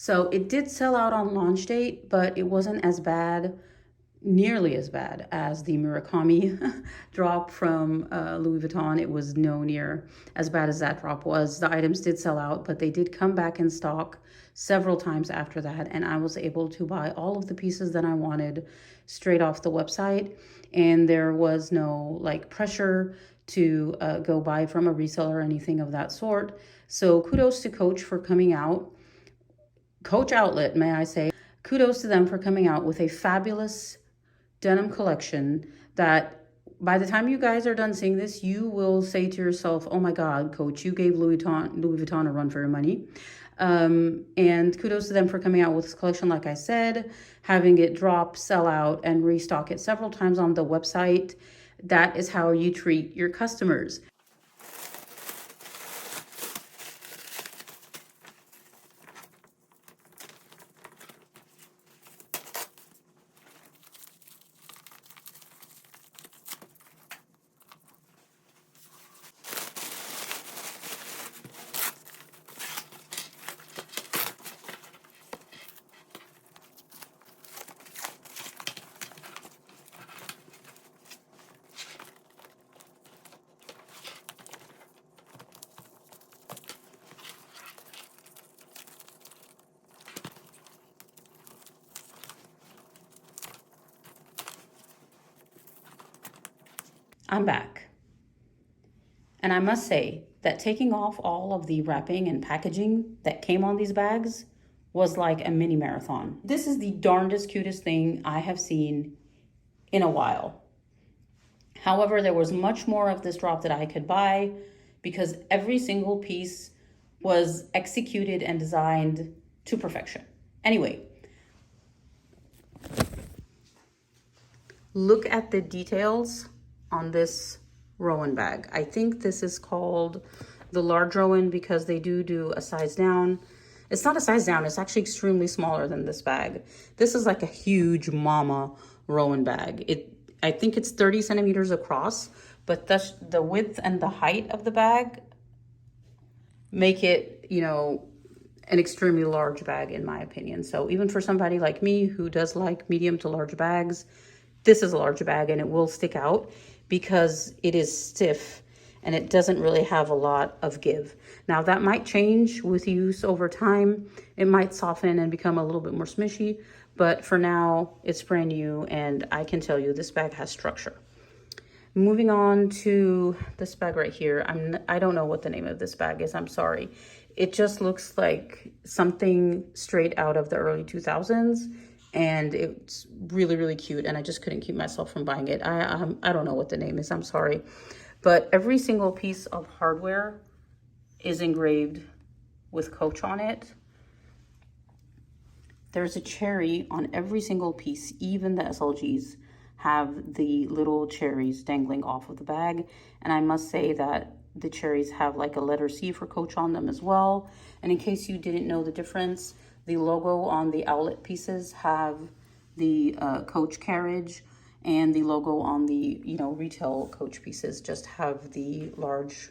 So it did sell out on launch date, but it wasn't as bad, nearly as bad as the Murakami drop from Louis Vuitton. It was no near as bad as that drop was. The items did sell out, but they did come back in stock several times after that, and I was able to buy all of the pieces that I wanted straight off the website, and there was no like pressure to go buy from a reseller or anything of that sort. So kudos to Coach for coming out. Coach Outlet, may I say, kudos to them for coming out with a fabulous denim collection that by the time you guys are done seeing this, you will say to yourself, oh my God, Coach, you gave Louis Vuitton a run for your money. And kudos to them for coming out with this collection, like I said, having it drop, sell out, and restock it several times on the website. That is how you treat your customers. I'm back. And I must say that taking off all of the wrapping and packaging that came on these bags was like a mini marathon. This is the darndest cutest thing I have seen in a while. However, there was much more of this drop that I could buy because every single piece was executed and designed to perfection. Anyway, look at the details on this Rowan bag. I think this is called the large Rowan because they do a size down. It's not a size down, it's actually extremely smaller than this bag. This is like a huge mama Rowan bag. I think it's 30 centimeters across, but the width and the height of the bag make it, you know, an extremely large bag in my opinion. So even for somebody like me who does like medium to large bags, this is a large bag and it will stick out because it is stiff and it doesn't really have a lot of give. Now that might change with use over time. It might soften and become a little bit more smushy, but for now it's brand new and I can tell you this bag has structure. Moving on to this bag right here. I don't know what the name of this bag is, I'm sorry. It just looks like something straight out of the early 2000s. And it's really, really cute. And I just couldn't keep myself from buying it. I don't know what the name is. I'm sorry. But every single piece of hardware is engraved with Coach on it. There's a cherry on every single piece. Even the SLGs have the little cherries dangling off of the bag. And I must say that the cherries have like a letter C for Coach on them as well. And in case you didn't know the difference, the logo on the outlet pieces have the Coach carriage, and the logo on the, you know, retail Coach pieces just have the large,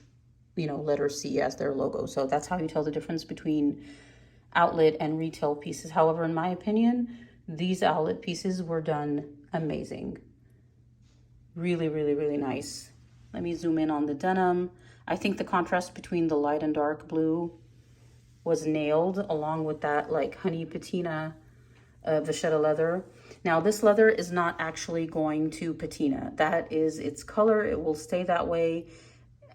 you know, letter C as their logo. So that's how you tell the difference between outlet and retail pieces. However, in my opinion, these outlet pieces were done amazing. Really, really, really nice. Let me zoom in on the denim. I think the contrast between the light and dark blue was nailed, along with that like honey patina vachetta leather. Now this leather is not actually going to patina. That is its color. It will stay that way.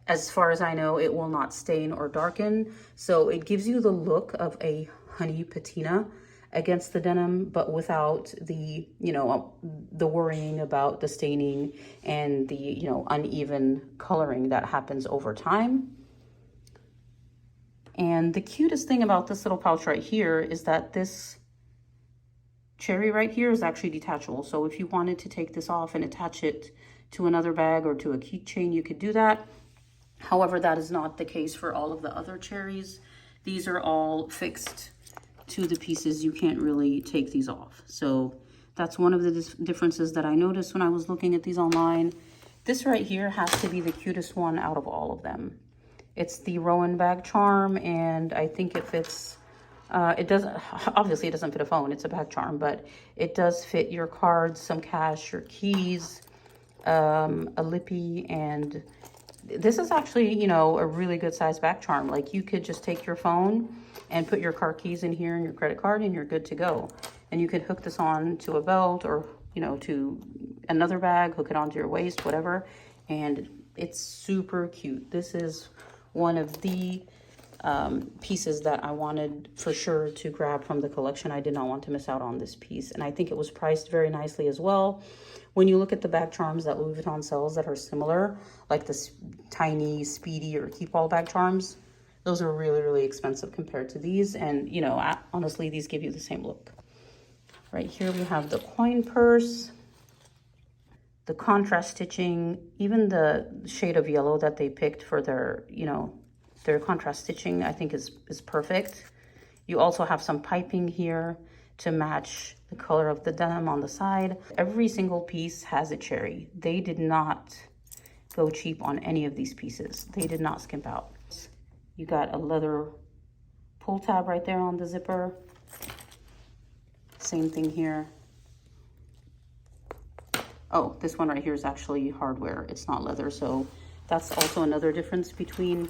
As far as I know, it will not stain or darken. So it gives you the look of a honey patina against the denim, but without the, you know, the worrying about the staining and the, you know, uneven coloring that happens over time. And the cutest thing about this little pouch right here is that this cherry right here is actually detachable. So if you wanted to take this off and attach it to another bag or to a keychain, you could do that. However, that is not the case for all of the other cherries. These are all fixed to the pieces. You can't really take these off. So that's one of the differences that I noticed when I was looking at these online. This right here has to be the cutest one out of all of them. It's the Rowan bag charm, and I think it fits It doesn't, obviously it doesn't fit a phone, it's a bag charm, but it does fit your cards, some cash, your keys, a lippy, and this is actually, you know, a really good size bag charm. Like you could just take your phone and put your car keys in here and your credit card and you're good to go. And you could hook this on to a belt or, you know, to another bag, hook it onto your waist, whatever. And it's super cute. This is one of the pieces that I wanted for sure to grab from the collection. I did not want to miss out on this piece. And I think it was priced very nicely as well. When you look at the bag charms that Louis Vuitton sells that are similar, like the tiny, speedy, or keep all bag charms, those are really, really expensive compared to these. And, you know, honestly, these give you the same look. Right here we have the coin purse, the contrast stitching, even the shade of yellow that they picked for their, you know, their contrast stitching, I think is perfect. You also have some piping here to match the color of the denim on the side. Every single piece has a cherry. They did not go cheap on any of these pieces. They did not skimp out. You got a leather pull tab right there on the zipper. Same thing here. Oh, this one right here is actually hardware. It's not leather, so that's also another difference between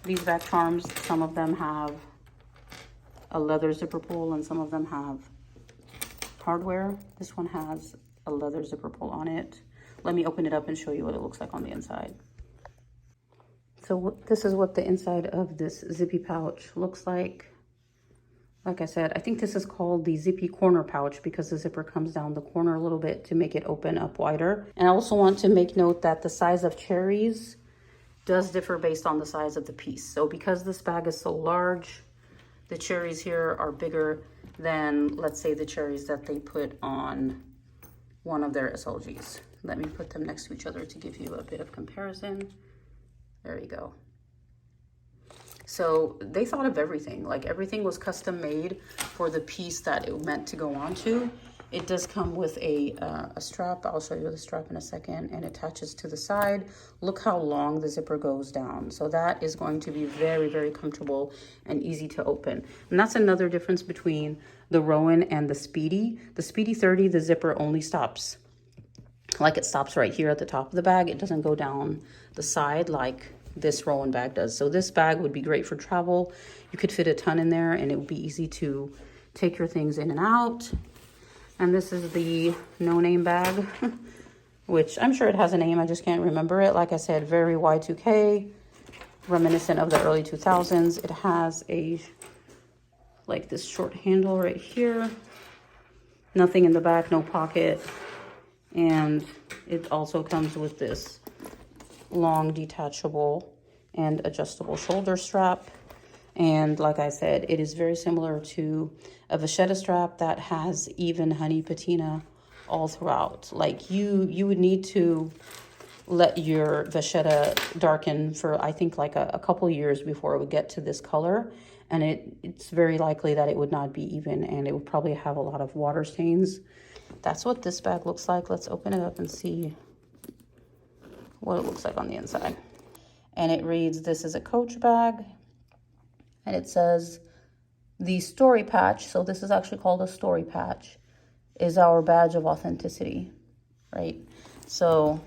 these bag charms. Some of them have a leather zipper pull and some of them have hardware. This one has a leather zipper pull on it. Let me open it up and show you what it looks like on the inside. So this is what the inside of this zippy pouch looks like. Like I said, I think this is called the zippy corner pouch because the zipper comes down the corner a little bit to make it open up wider. And I also want to make note that the size of cherries does differ based on the size of the piece. So because this bag is so large, the cherries here are bigger than, let's say, the cherries that they put on one of their SLGs. Let me put them next to each other to give you a bit of comparison. There you go. So they thought of everything. Like everything was custom made for the piece that it meant to go onto. It does come with a strap. I'll show you the strap in a second, and attaches to the side. Look how long the zipper goes down. So that is going to be very, very comfortable and easy to open. And that's another difference between the Rowan and the Speedy. The Speedy 30, the zipper only stops. Like it stops right here at the top of the bag. It doesn't go down the side like this Rowan bag does. So this bag would be great for travel. You could fit a ton in there and it would be easy to take your things in and out. And this is the no name bag, which I'm sure it has a name. I just can't remember it. Like I said, very Y2K, reminiscent of the early 2000s. It has a, like this short handle right here. Nothing in the back, no pocket. And it also comes with this long detachable and adjustable shoulder strap. And like I said, it is very similar to a vachetta strap that has even honey patina all throughout. Like you would need to let your vachetta darken for, I think, like a couple years before it would get to this color. And it's very likely that it would not be even, and it would probably have a lot of water stains. That's what this bag looks like. Let's open it up and see what it looks like on the inside. And it reads, this is a Coach bag. And it says, the story patch, so this is actually called a story patch, is our badge of authenticity, right? So,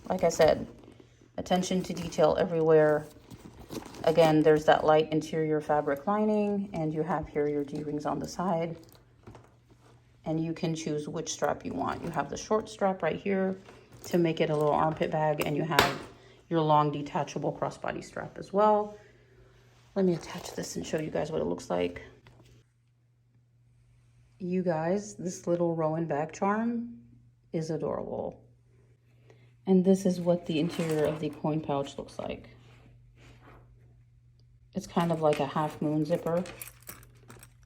like I said, attention to detail everywhere. Again, there's that light interior fabric lining, and you have here your D-rings on the side. And you can choose which strap you want. You have the short strap right here to make it a little armpit bag, and you have your long detachable crossbody strap as well. Let me attach this and show you guys what it looks like. You guys, this little Rowan bag charm is adorable. And this is what the interior of the coin pouch looks like. It's kind of like a half moon zipper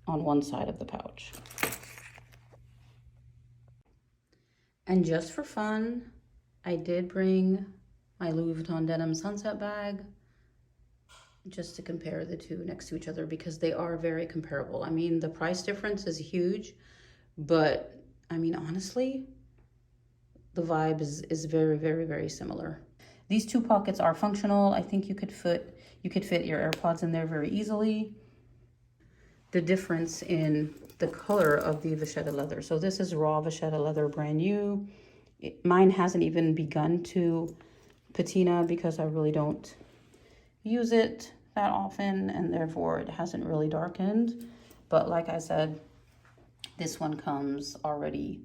on one side of the pouch. And just for fun, I did bring my Louis Vuitton denim sunset bag just to compare the two next to each other because they are very comparable. I mean, the price difference is huge, but I mean, honestly, the vibe is very, very, very similar. These two pockets are functional. I think you could fit your AirPods in there very easily. the difference in the color of the vachetta leather. So this is raw vachetta leather, brand new. Mine hasn't even begun to patina because I really don't use it that often, and therefore it hasn't really darkened. But like I said, this one comes already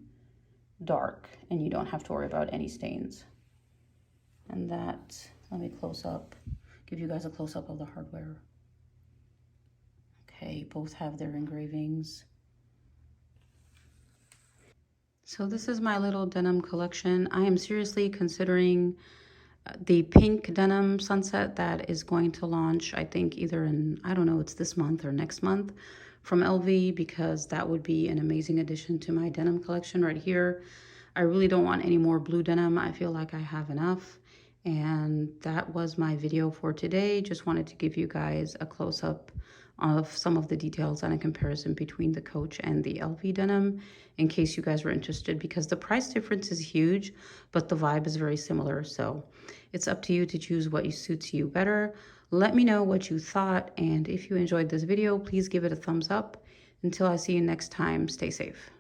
dark and you don't have to worry about any stains. And that, let me close up, give you guys a close-up of the hardware. Okay, both have their engravings. So this is my little denim collection. I am seriously considering the pink denim sunset that is going to launch, I think either in, I don't know, it's this month or next month from LV, because that would be an amazing addition to my denim collection right here. I really don't want any more blue denim. I feel like I have enough. And that was my video for today. Just wanted to give you guys a close-up of some of the details and a comparison between the Coach and the LV denim in case you guys were interested, because the price difference is huge, but the vibe is very similar. So it's up to you to choose what suits you better. Let me know what you thought, and if you enjoyed this video, please give it a thumbs up. Until I see you next time, stay safe.